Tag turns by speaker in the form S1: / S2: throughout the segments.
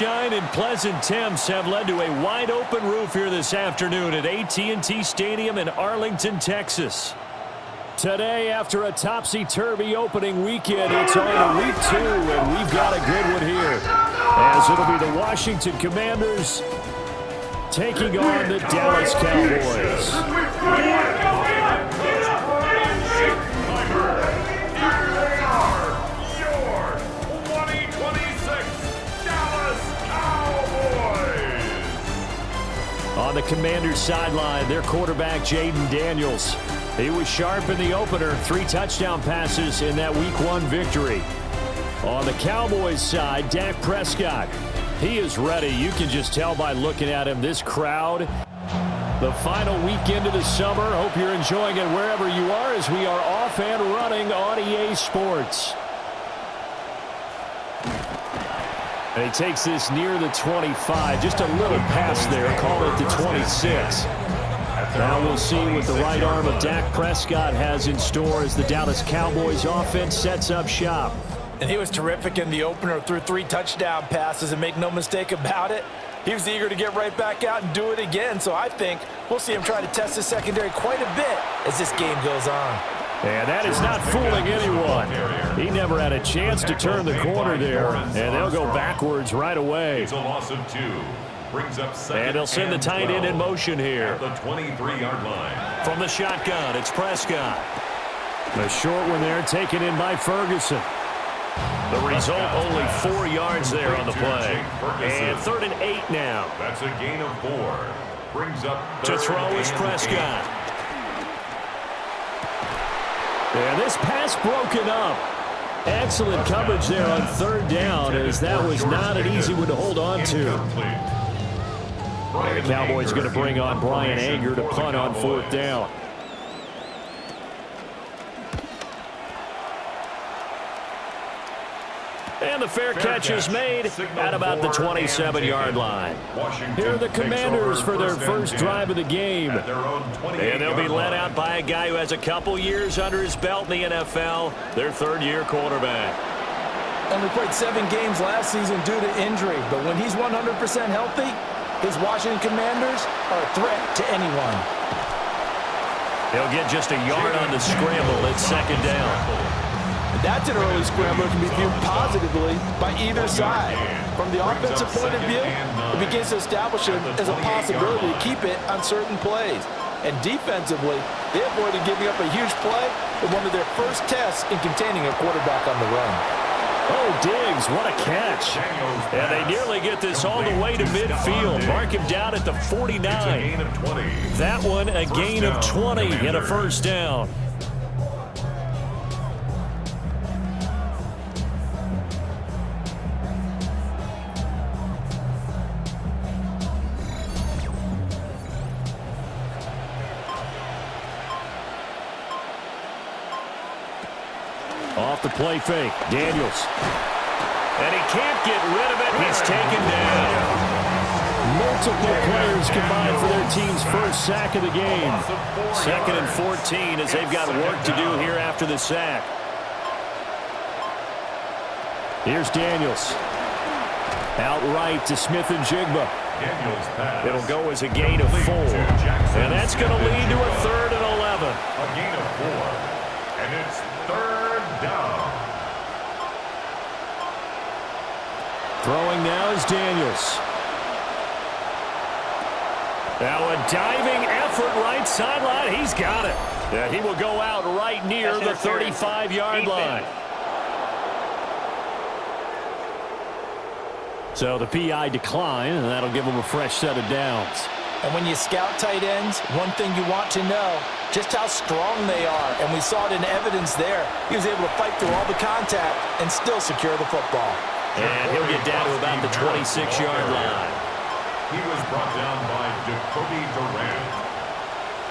S1: sunshine and pleasant temps have led to a wide-open roof here this afternoon at AT&T Stadium in Arlington, Texas. Today, after a topsy-turvy opening weekend, it's on to week 2, and we've got a good one here, as it'll be the Washington Commanders taking on the Dallas Cowboys. On the Commanders' sideline, their quarterback, Jaden Daniels. He was sharp in the opener, 3 touchdown passes in that Week 1 victory. On the Cowboys' side, Dak Prescott. He is ready. You can just tell by looking at him. This crowd, the final weekend of the summer. Hope you're enjoying it wherever you are as we are off and running on EA Sports. And he takes this near the 25. Just a little pass there. Call it the 26. Now we'll see what the right arm of Dak Prescott has in store as the Dallas Cowboys offense sets up shop.
S2: And he was terrific in the opener, threw 3 touchdown passes, and make no mistake about it, he was eager to get right back out and do it again. So I think we'll see him try to test the secondary quite a bit as this game goes on.
S1: And that is not fooling anyone. He never had a chance to turn the corner there, and they'll go backwards right away.
S3: It's a loss of 2. Brings up second
S1: and they'll send the tight end in motion here.
S3: At the 23-yard line.
S1: From the shotgun, it's Prescott. The short one there taken in by Ferguson. The result, only 4 yards there on the play. And 3rd and 8 now.
S3: That's a gain of 4. Brings up
S1: to throw is Prescott. And this pass broken up. Excellent coverage there on 3rd down, as that was not an easy one to hold on to. The Cowboys going to bring on Brian Anger to punt on 4th down. And the fair catch is made at about the 27-yard line. Here are the Commanders for their first drive of the game. And they'll be led out by a guy who has a couple years under his belt in the NFL, their 3rd-year quarterback.
S2: Only played 7 games last season due to injury, but when he's 100% healthy, his Washington Commanders are a threat to anyone.
S1: He'll get just a yard on the scramble at 2nd down.
S2: That's an early scrambler that can be viewed positively by either side. From the offensive point of view, it begins to establish it as a possibility to keep it on certain plays. And defensively, they avoided giving up a huge play in one of their first tests in containing a quarterback on the run.
S1: Oh, Diggs, what a catch. And they nearly get this all the way to midfield. Mark him down at the 49. That one, a gain of 20 and a 1st down. Off the play fake, Daniels. And he can't get rid of it. He's taken down. Multiple players combined for their team's first sack of the game. 2nd and 14 as they've got work to do here after the sack. Here's Daniels. Outright to Smith and Jigba. It'll go as a gain of 4. And that's going to lead to a 3rd and 11.
S3: A gain of 4. And it's 3rd down.
S1: Throwing now is Daniels. Now a diving effort right sideline. He's got it. Yeah, he will go out right near the 35-yard line. So the PI decline, and that'll give him a fresh set of downs.
S2: And when you scout tight ends, one thing you want to know, just how strong they are. And we saw it in evidence there. He was able to fight through all the contact and still secure the football.
S1: And he'll get down to about the 26-yard line.
S3: He was brought down by Jacoby Durant.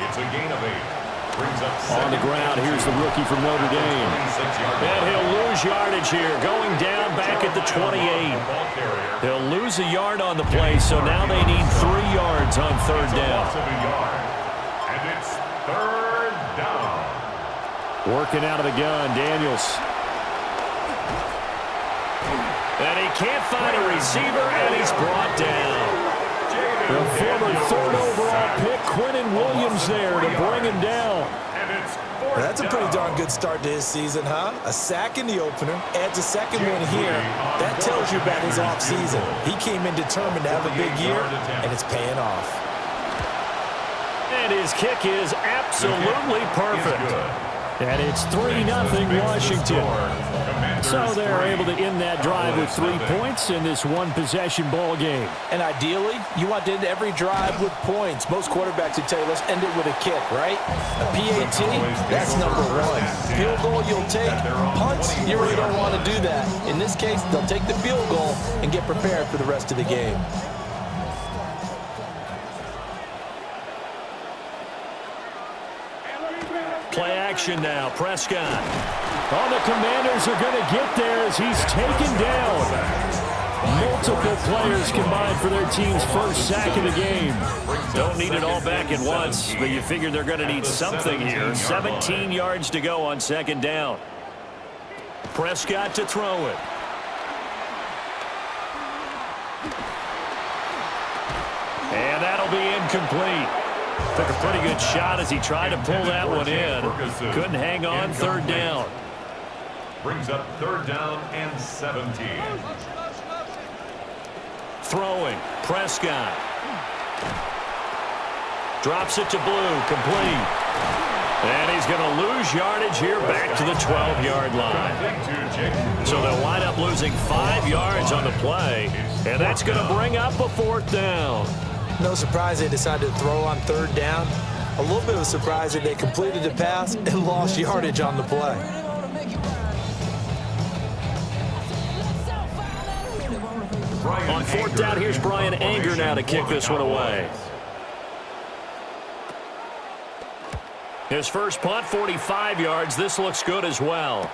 S3: It's a gain of 8. Brings up
S1: on the ground, here's the rookie from Notre Dame. And he'll lose yardage here, going down back at the 28. He'll lose a yard on the play, so now they need 3 yards on 3rd down.
S3: And it's 3rd down.
S1: Working out of the gun, Daniels. And he can't find a receiver, and he's brought down. The former third overall pick, Quinnen Williams, there to bring him down.
S2: Well, that's a pretty darn good start to his season, huh? A sack in the opener, adds a second one here. That tells you about his offseason. He came in determined to have a big year, and it's paying off.
S1: And his kick is absolutely perfect. And it's 3-0 Washington. So they're able to end that drive with 3 points in this one-possession ball game.
S2: And ideally, you want to end every drive with points. Most quarterbacks would tell you, let's end it with a kick, right? A PAT, that's number one. Field goal you'll take. Punts, you really don't want to do that. In this case, they'll take the field goal and get prepared for the rest of the game.
S1: Play action now. Prescott. Oh, the Commanders are going to get there as he's taken down. Multiple players combined for their team's first sack of the game. Don't need it all back at once, but you figure they're going to need something here. 17 yards to go on second down. Prescott to throw it. And that'll be incomplete. Took a pretty good shot as he tried to pull that one in. Couldn't hang on. Third down.
S3: Brings up third down and 17.
S1: Throwing. Prescott. Drops it to Blue. Complete. And he's going to lose yardage here back to the 12-yard line. So they'll wind up losing 5 yards on the play. And that's going to bring up a fourth down.
S2: No surprise they decided to throw on third down. A little bit of a surprise that they completed the pass and lost yardage on the play.
S1: On fourth down, here's Brian Anger now to kick this one away. His first punt, 45 yards. This looks good as well.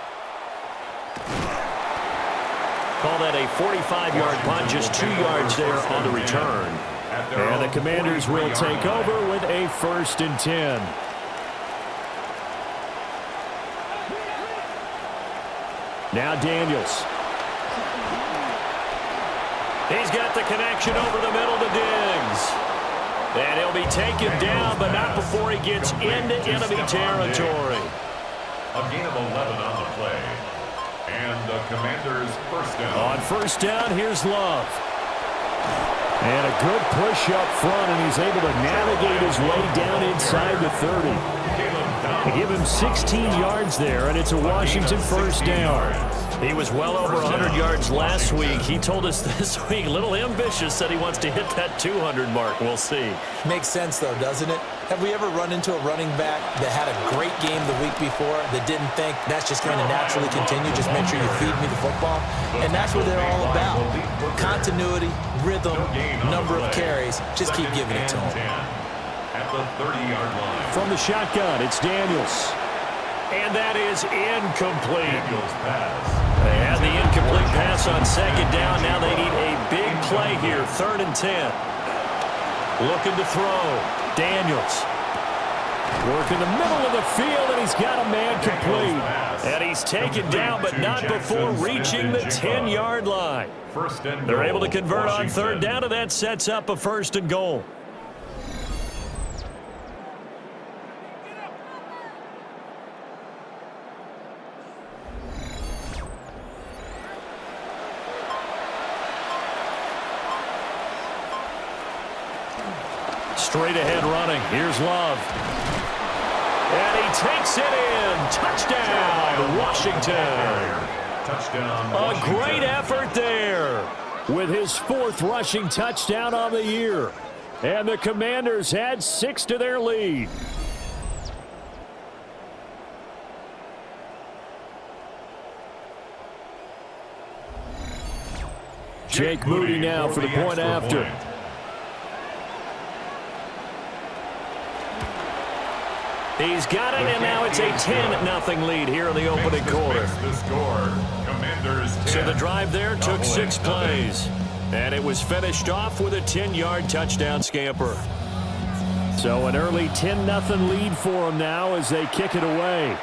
S1: Call that a 45-yard punt, just 2 yards there on the return. And the Commanders will take over with a 1st and 10. Now Daniels. He's got the connection over the middle to Diggs. And he'll be taken down, but not before he gets into enemy territory.
S3: A gain of 11 on the play. And the Commanders' first down.
S1: On first down, here's Love. And a good push up front, and he's able to navigate his way down inside the 30. They give him 16 yards there, and it's a Washington first down. He was well over 100 yards last week. He told us this week, a little ambitious, said he wants to hit that 200 mark. We'll see.
S2: Makes sense, though, doesn't it? Have we ever run into a running back that had a great game the week before that didn't think that's just going to naturally continue, just make sure you feed me the football? And that's what they're all about. Continuity, rhythm, number of carries. Just keep giving it to them.
S3: At the 30-yard line.
S1: From the shotgun, it's Daniels. And that is incomplete.
S3: Daniels pass.
S1: They had the incomplete pass on second down. Now they need a big play here. 3rd and 10. Looking to throw. Daniels. Working the middle of the field, and he's got a man complete. And he's taken down, but not before reaching the 10-yard line. They're able to convert on third down, and that sets up a 1st and goal. Straight ahead running. Here's Love. And he takes it in. Touchdown, Washington.
S3: Touchdown,
S1: A great effort there with his 4th rushing touchdown on the year. And the Commanders add 6 to their lead. Jake Moody now for the point after. He's got it, and now it's a 10-0 lead here in the opening quarter. So the drive there took 6 plays, and it was finished off with a 10-yard touchdown scamper. So an early 10-0 lead for them now as they kick it away.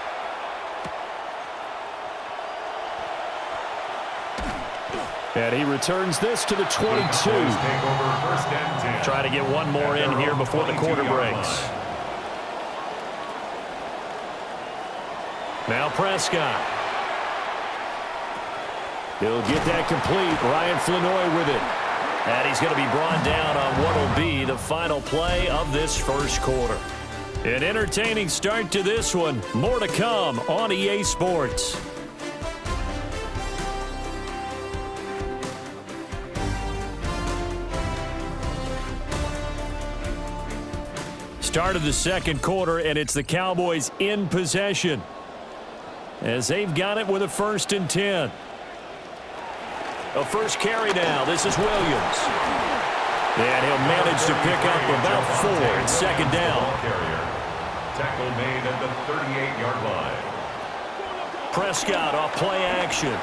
S1: And he returns this to the 22. Try to get one more in here before the quarter breaks. Now Prescott. He'll get that complete. Ryan Flanoy with it. And he's going to be brought down on what will be the final play of this first quarter. An entertaining start to this one. More to come on EA Sports. Start of the second quarter, and it's the Cowboys in possession as they've got it with a 1st and 10. A first carry now. This is Williams. And he'll manage to pick up about 4 in 2nd down.
S3: Tackle made at the 38-yard line.
S1: Prescott off play action.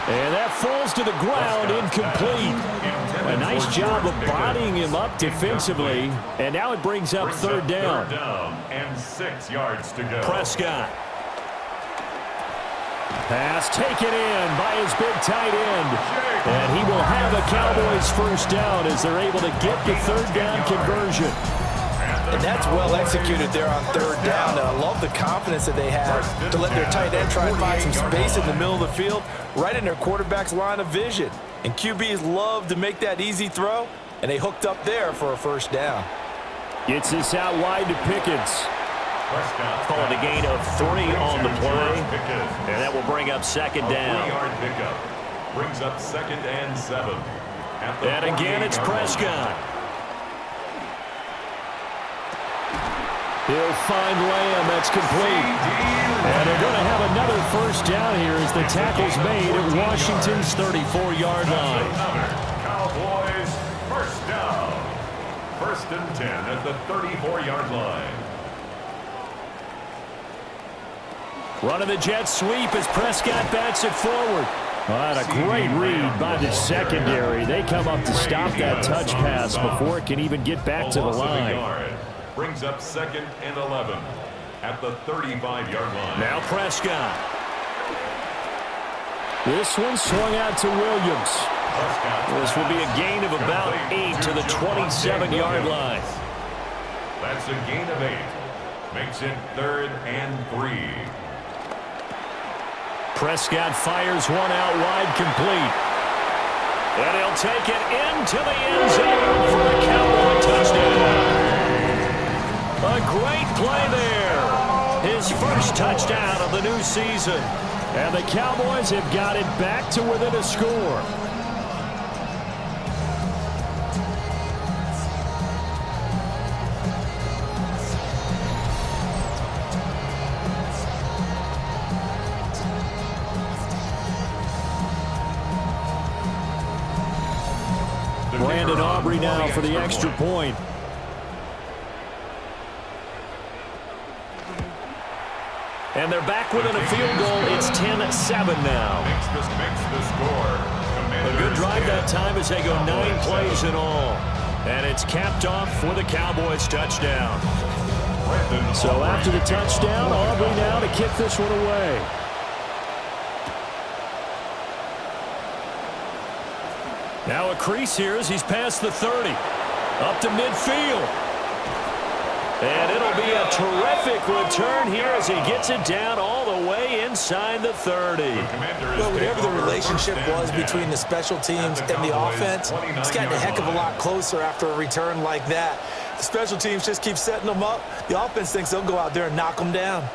S1: And that falls to the ground, incomplete. A nice job of bodying him up defensively. And now it brings up 3rd down.
S3: 3rd down and 6 yards to go.
S1: Prescott. Pass taken in by his big tight end. And he will have a Cowboys 1st down as they're able to get the 3rd down conversion.
S2: And that's well executed there on 3rd down. And I love the confidence that they have to let their tight end try and find some space in the middle of the field, right in their quarterback's line of vision. And QBs love to make that easy throw, and they hooked up there for a 1st down.
S1: Gets this out wide to Pickens. Call it a gain of 3 on the play, and that will bring up 2nd down.
S3: 3-yard pickup brings up 2nd and 7.
S1: And again, it's Prescott. He'll find Lamb. That's complete. And they're going to have another 1st down here as the tackle's made at Washington's 34-yard line.
S3: Cowboys 1st down. 1st and 10 at the 34-yard line.
S1: Running the jet sweep as Prescott bats it forward. What a great read by the secondary. They come up to stop that touch pass before it can even get back to the line.
S3: Brings up 2nd and 11 at the 35-yard line.
S1: Now Prescott. This one swung out to Williams. This will be a gain of about 8 to the 27-yard line.
S3: That's a gain of 8. Makes it 3rd and 3.
S1: Prescott fires one out wide, complete. And he'll take it into the end zone for a Cowboy touchdown. A great play there. His 1st touchdown of the new season. And the Cowboys have got it back to within a score. Brandon Aubrey now for the extra point. And they're back within a field goal. It's 10-7 now. A good drive that time as they go 9 plays in all. And it's capped off for the Cowboys touchdown. So after the touchdown, Aubrey now to kick this one away. Now a crease here as he's past the 30. Up to midfield. And it'll be a terrific return here as he gets it down all the way inside the 30.
S2: Well, whatever the relationship was between the special teams and the offense, it's gotten a heck of a lot closer after a return like that. The special teams just keep setting them up. The offense thinks they'll go out there and knock them down.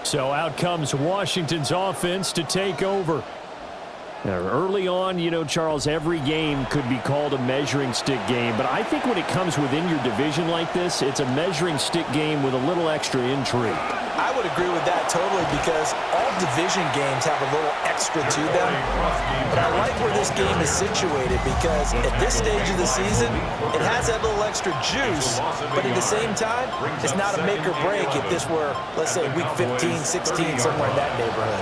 S1: So out comes Washington's offense to take over. Now, early on, you know, Charles, every game could be called a measuring stick game. But I think when it comes within your division like this, it's a measuring stick game with a little extra intrigue.
S2: I would agree with that totally because all division games have a little extra to them. But I like where this game is situated because at this stage of the season, it has that little extra juice. But at the same time, it's not a make or break if this were, let's say, week 15, 16, somewhere in that neighborhood.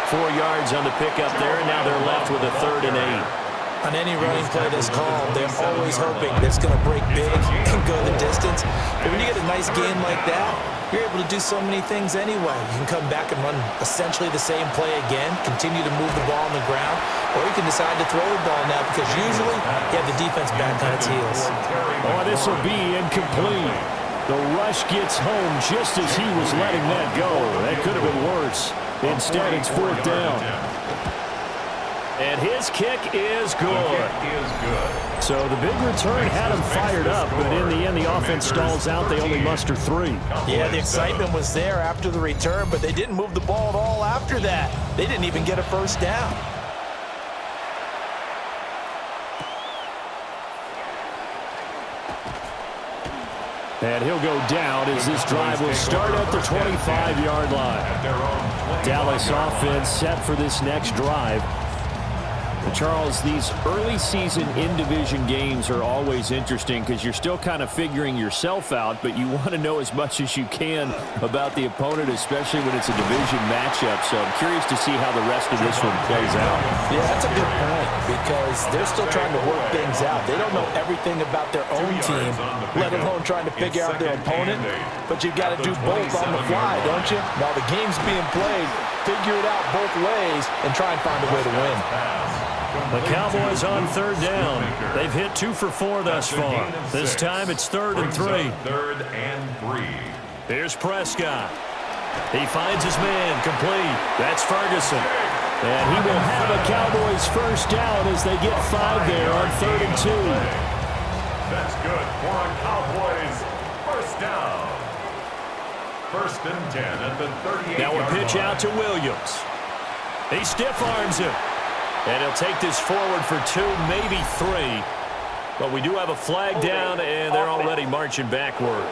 S1: 4 yards on the pickup there, and now they're left with a 3rd and 8.
S2: On any running play that's called, they're always hoping that it's going to break big and go the distance. But when you get a nice game like that, you're able to do so many things anyway. You can come back and run essentially the same play again, continue to move the ball on the ground, or you can decide to throw the ball now because usually you have the defense back on its heels.
S1: Oh, this will be incomplete. The rush gets home just as he was letting that go. That could have been worse. Instead, it's 4th down. And his kick is good. So the big return had him fired up, but in the end, the offense stalls out. They only muster 3.
S2: Yeah, the excitement was there after the return, but they didn't move the ball at all after that. They didn't even get a first down.
S1: And he'll go down as this drive will start at the 25-yard line. Dallas offense set for this next drive. Charles, these early season in-division games are always interesting because you're still kind of figuring yourself out, but you want to know as much as you can about the opponent, especially when it's a division matchup. So I'm curious to see how the rest of this one plays out.
S2: Yeah, that's a good point because they're still trying to work things out. They don't know everything about their own team, let alone trying to figure out their opponent. But you've got to do both on the fly, don't you? While the game's being played, figure it out both ways and try and find a way to win.
S1: The Cowboys on 3rd down. They've hit 2 for 4 thus far. This time it's 3rd and 3.
S3: 3rd and 3.
S1: Here's Prescott. He finds his man complete. That's Ferguson. And he will have a Cowboys first down as they get 5 there on 3rd and 2.
S3: That's good for a Cowboys first down. 1st and 10 at the 38-yard line.
S1: Now a pitch out to Williams. He stiff arms him. And he'll take this forward for 2, maybe 3. But we do have a flag down, and they're already marching backward.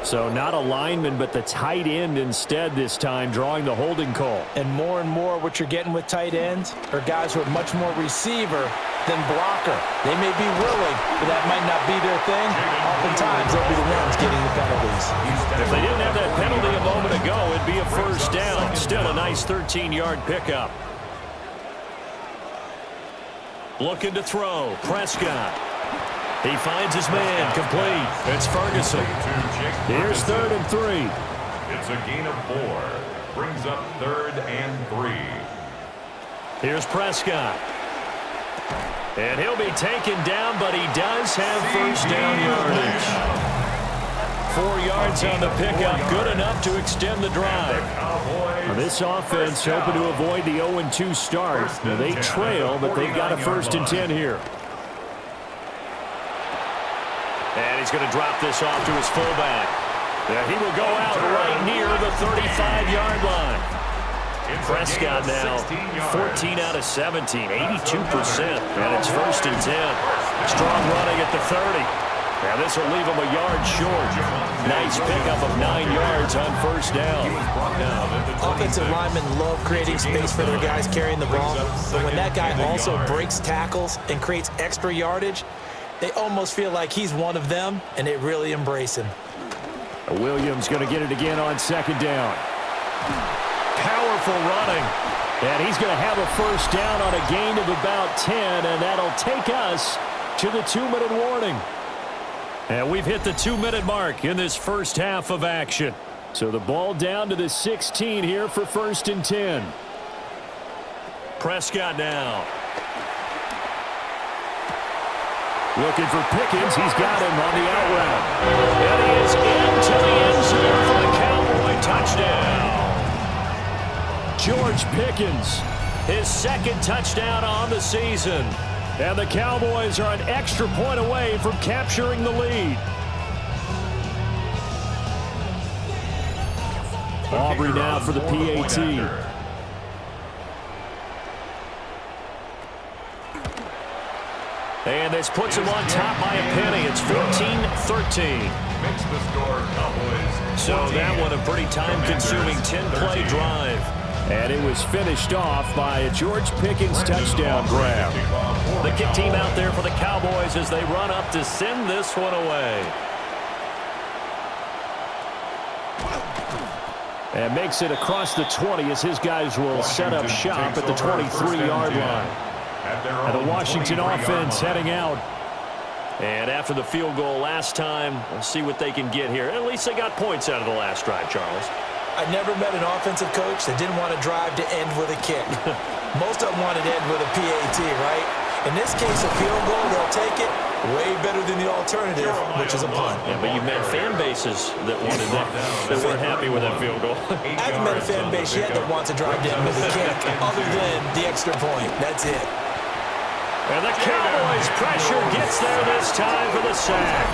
S1: So not a lineman, but the tight end instead this time, drawing the holding call.
S2: And more what you're getting with tight ends are guys who are much more receiver than blocker. They may be willing, but that might not be their thing. Oftentimes, they'll be the ones getting the penalties.
S1: If they didn't have that penalty a moment ago, it'd be a first down. Still a nice 13-yard pickup. Looking to throw. Prescott. He finds his man complete. It's Ferguson. Here's 3rd and 3.
S3: It's a gain of 4. Brings up 3rd and 3.
S1: Here's Prescott. And he'll be taken down, but he does have first down yardage. 4 yards on the pickup, good enough to extend the drive. This offense hoping to avoid the 0-2 start. They trail, but they've got a 1st and 10 here. And he's going to drop this off to his fullback. And he will go out right near the 35-yard line. Prescott now 14 out of 17, 82%. And it's 1st and 10. Strong running at the 30. Now this will leave him a yard short. Nice pickup of 9 yards on first down.
S2: Offensive linemen love creating space for their guys carrying the ball. But when that guy also breaks tackles and creates extra yardage, they almost feel like he's one of them, and they really embrace him.
S1: Williams going to get it again on 2nd down. Powerful running. And he's going to have a first down on a gain of about 10, and that'll take us to the 2-minute warning. And we've hit the 2-minute mark in this first half of action. So the ball down to the 16 here for 1st and 10. Prescott now. Looking for Pickens. He's got him on the out route. And he is into the end zone for the Cowboy touchdown. George Pickens, his 2nd touchdown on the season. And the Cowboys are an extra point away from capturing the lead. Aubrey now for the PAT. And this puts him on top by a penny. It's 14-13.
S3: Makes the score Cowboys.
S1: So that one a pretty time-consuming 10-play drive. And it was finished off by a George Pickens touchdown grab. The kick team out there for the Cowboys as they run up to send this one away. And makes it across the 20 as his guys will set up shop at the 23-yard line. And the Washington offense heading out. And after the field goal last time, we'll see what they can get here. At least they got points out of the last drive, Charles.
S2: I never met an offensive coach that didn't want to drive to end with a kick. Most of them wanted to end with a PAT, right? In this case, a field goal, they'll take it. Way better than the alternative, which is a punt.
S1: Yeah, but you've met fan bases that wanted that weren't happy with that field goal.
S2: I haven't met a fan base yet that wants to drive to end with a kick, other than the extra point. That's it.
S1: And the Cowboys' pressure gets there this time for the sack.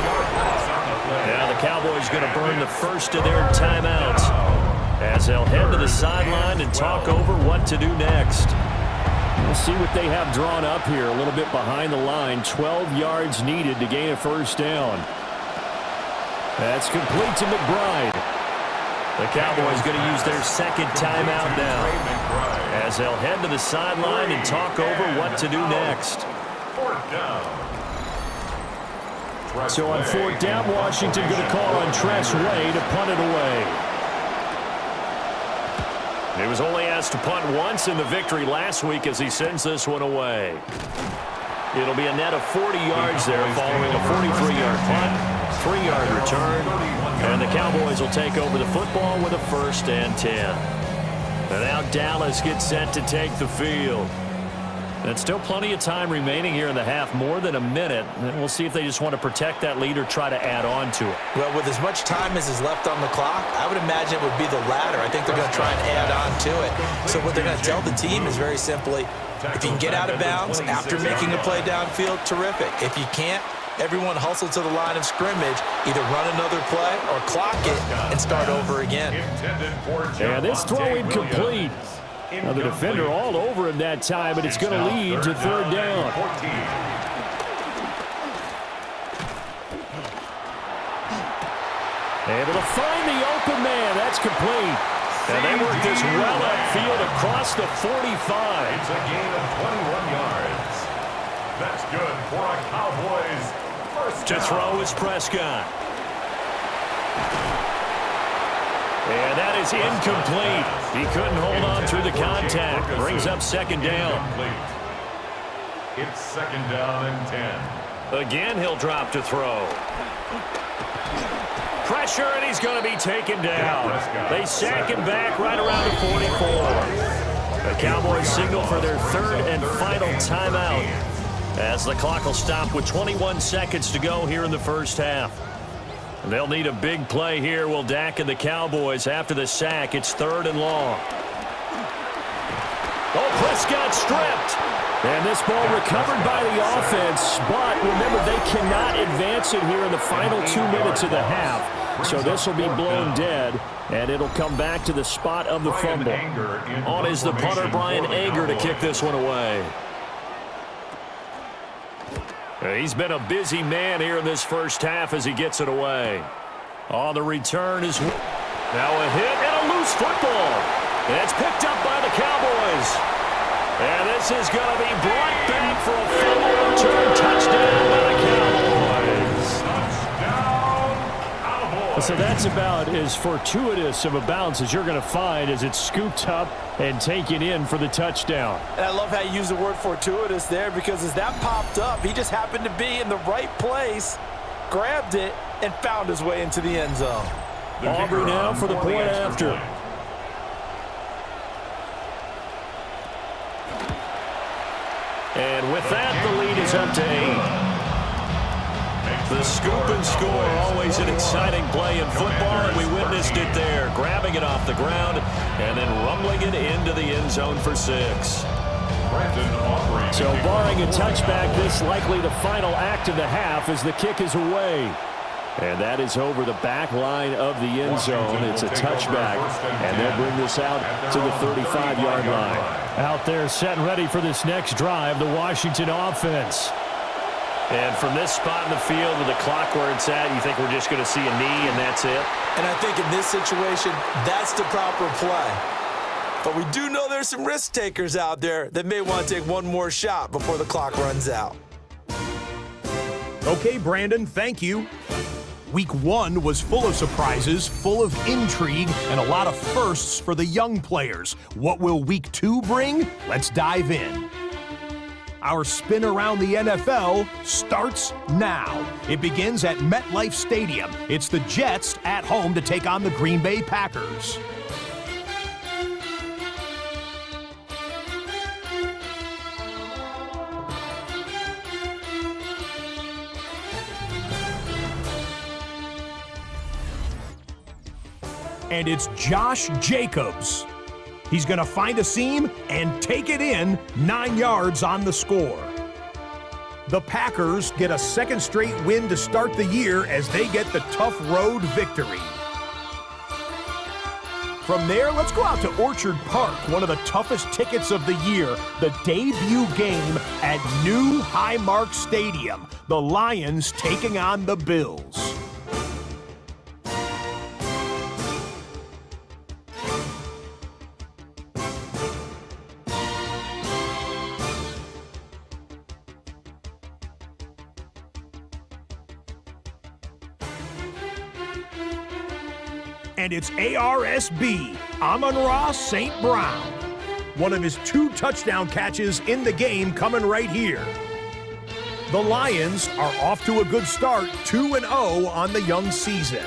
S1: Now the Cowboys going to burn the first of their timeouts as they'll head to the sideline and talk over what to do next. We'll see what they have drawn up here. A little bit behind the line. 12 yards needed to gain a first down. That's complete to McBride. The Cowboys going to use their second timeout now as they'll head to the sideline and talk over what to do next. So on fourth down, Washington going to call on Tress Way to punt it away. He was only asked to punt once in the victory last week as he sends this one away. It'll be a net of 40 yards there following a 43-yard punt, 3-yard return, and the Cowboys will take over the football with a 1st and 10. And now Dallas gets set to take the field. And still plenty of time remaining here in the half, more than a minute. And we'll see if they just want to protect that lead or try to add on to it.
S2: Well, with as much time as is left on the clock, I would imagine it would be the latter. I think they're going to try and add on to it. So what they're going to tell the team is very simply, if you can get out of bounds after making a play downfield, terrific. If you can't, everyone hustle to the line of scrimmage, either run another play or clock it and start over again.
S1: And this throw incomplete. Now the defender all over him that time, but it's going to lead to 3rd down. Able to find the open man. That's complete. And they work this well upfield across the 45.
S3: It's a gain of 21 yards. That's good for a Cowboys first down.
S1: To throw is Prescott. And that is incomplete. He couldn't hold on through the contact. Brings up 2nd down.
S3: It's 2nd down and 10.
S1: Again, he'll drop to throw. Pressure, and he's going to be taken down. They sack him back right around the 44. The Cowboys signal for their 3rd and final timeout as the clock will stop with 21 seconds to go here in the first half. They'll need a big play here. Will Dak and the Cowboys after the sack. It's 3rd and long. Oh, Prescott stripped. And this ball recovered by the offense. But remember, they cannot advance it here in the final 2 minutes of the half. So this will be blown dead, and it'll come back to the spot of the fumble. On is the punter, Brian Anger, to kick this one away. He's been a busy man here in this first half as he gets it away. On the return is now a hit and a loose football. That's picked up by the Cowboys. And this is going to be brought back for a fumble return touchdown by the Cowboys.
S3: Touchdown, Cowboys.
S1: So that's about as fortuitous of a bounce as you're going to find as it's scooped up and taken in for the touchdown.
S2: And I love how you use the word fortuitous there, because as that popped up, he just happened to be in the right place, grabbed it, and found his way into the end zone.
S1: Aubrey now for the point after. And with that, the lead is up to 8. The scoop and score, always an exciting play in football, and we witnessed it there, grabbing it off the ground and then rumbling it into the end zone for 6. So barring a touchback, this likely the final act of the half as the kick is away. And that is over the back line of the end zone. It's a touchback, and they'll bring this out to the 35-yard line. Out there set and ready for this next drive, the Washington offense. And from this spot in the field with the clock where it's at, you think we're just going to see a knee and that's it?
S2: And I think in this situation, that's the proper play. But we do know there's some risk takers out there that may want to take one more shot before the clock runs out.
S4: Okay, Brandon, thank you. Week 1 was full of surprises, full of intrigue, and a lot of firsts for the young players. What will Week 2 bring? Let's dive in. Our spin around the NFL starts now. It begins at MetLife Stadium. It's the Jets at home to take on the Green Bay Packers. And it's Josh Jacobs. He's going to find a seam and take it in, 9 yards on the score. The Packers get a second straight win to start the year as they get the tough road victory. From there, let's go out to Orchard Park, one of the toughest tickets of the year, the debut game at New Highmark Stadium. The Lions taking on the Bills. And it's ARSB, Amon-Ra St. Brown. One of his 2 touchdown catches in the game coming right here. The Lions are off to a good start, 2-0 on the young season.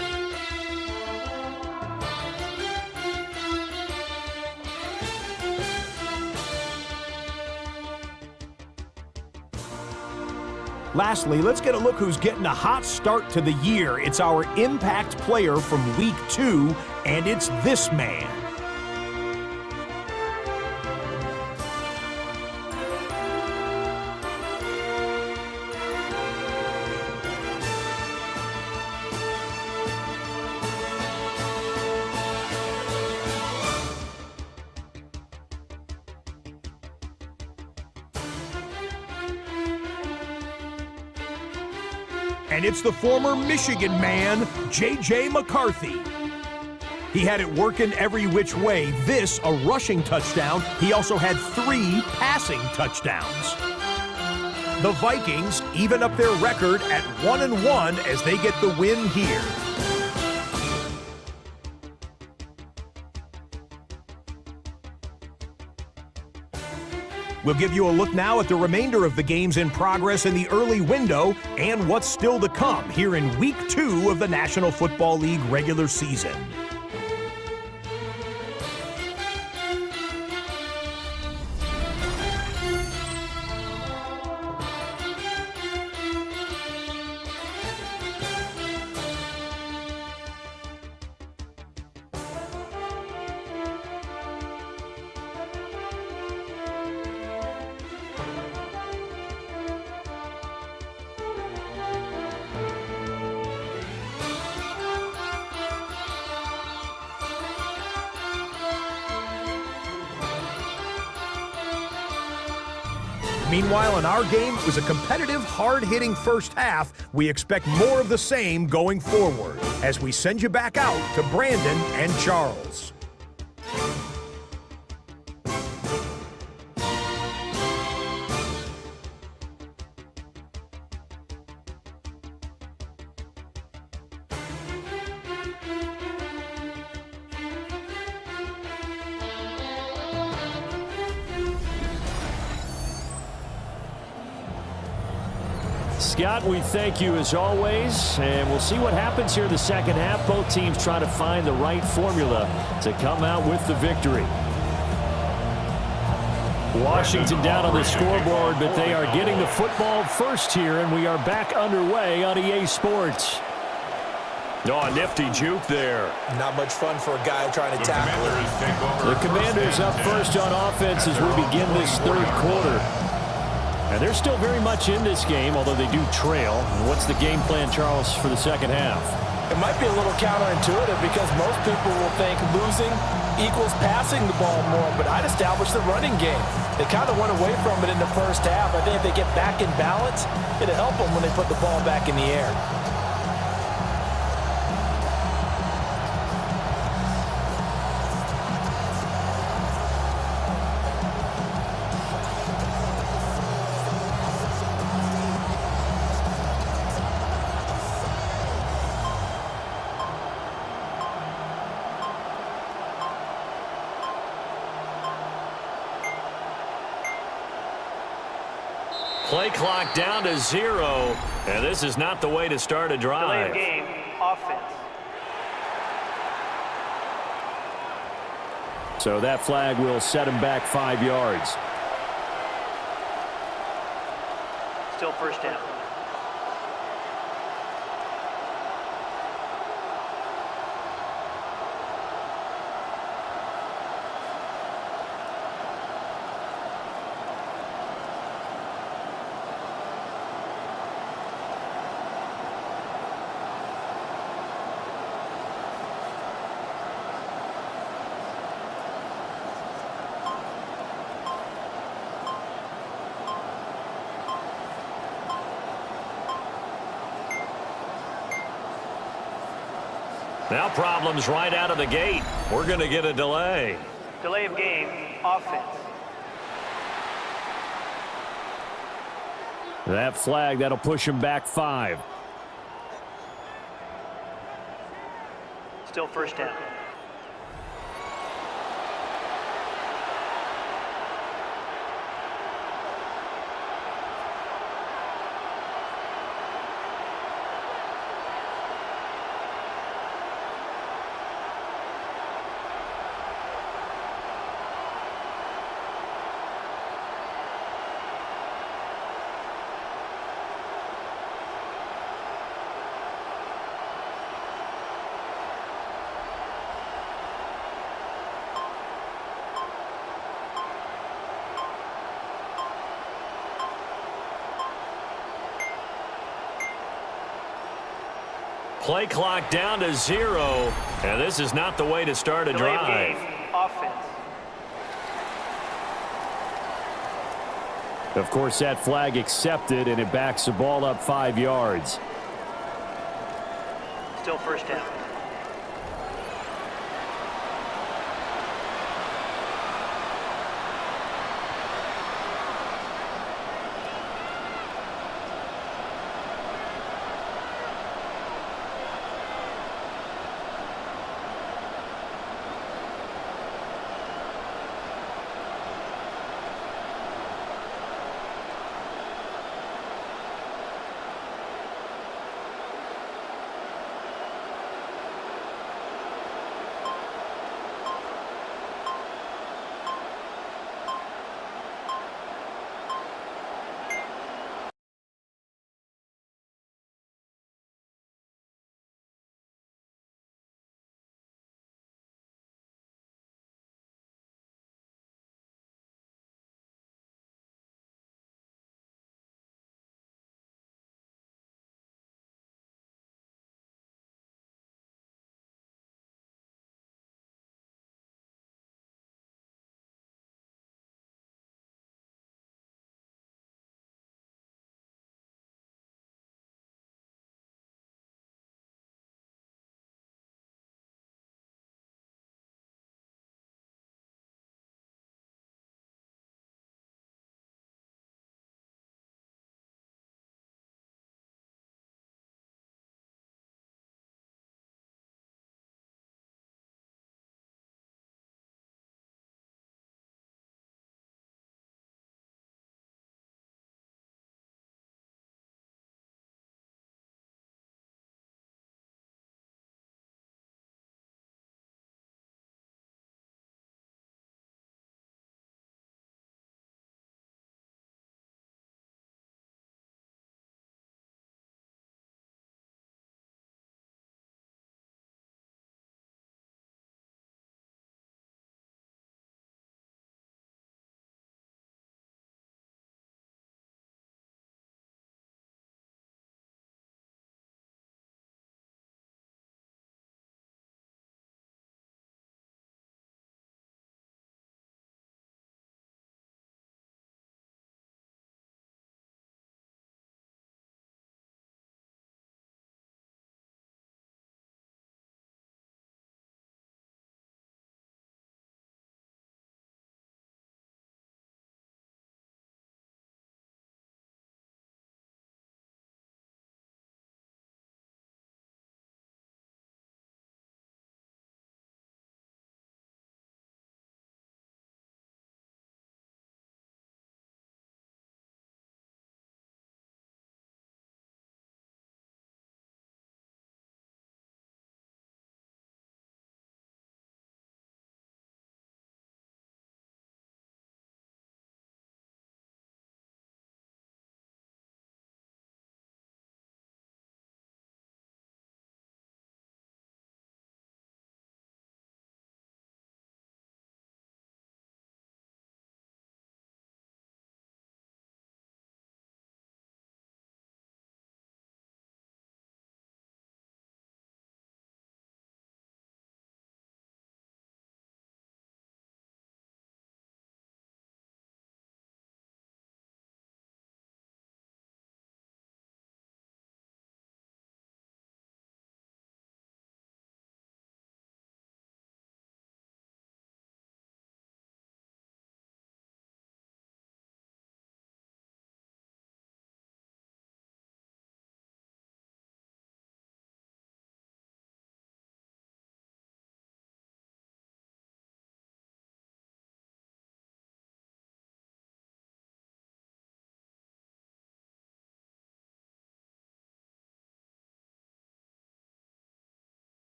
S4: Lastly, let's get a look who's getting a hot start to the year. It's our impact player from week 2, and it's this man. And it's the former Michigan man, J.J. McCarthy. He had it working every which way. This, a rushing touchdown. He also had 3 passing touchdowns. The Vikings even up their record at 1-1 as they get the win here. We'll give you a look now at the remainder of the games in progress in the early window and what's still to come here in Week 2 of the National Football League regular season. Meanwhile, in our game, it was a competitive, hard-hitting first half. We expect more of the same going forward as we send you back out to Brandon and Charles.
S1: Scott, we thank you as always, and we'll see what happens here in the second half. Both teams trying to find the right formula to come out with the victory. Washington down on the scoreboard, but they are getting the football first here, and we are back underway on EA Sports. Oh, a nifty juke there.
S2: Not much fun for a guy trying to tackle it.
S1: The Commanders up first on offense as we begin this third quarter. And they're still very much in this game, although they do trail. What's the game plan, Charles, for the second half?
S2: It might be a little counterintuitive because most people will think losing equals passing the ball more, but I'd establish the running game. They kind of went away from it in the first half. I think if they get back in balance, it'll help them when they put the ball back in the air.
S1: Play clock down to 0, and this is not the way to start a drive.
S5: Delay of game, offense.
S1: So that flag will set him back 5 yards.
S5: Still first down.
S1: Now problems right out of the gate. We're going to get a delay.
S5: Delay of game, offense.
S1: That flag, that'll push him back 5.
S5: Still first down.
S1: Play clock down to 0, and this is not the way to start a
S5: Delay of
S1: drive.
S5: game, offense.
S1: Of course, that flag accepted, and it backs the ball up 5 yards.
S5: Still first down.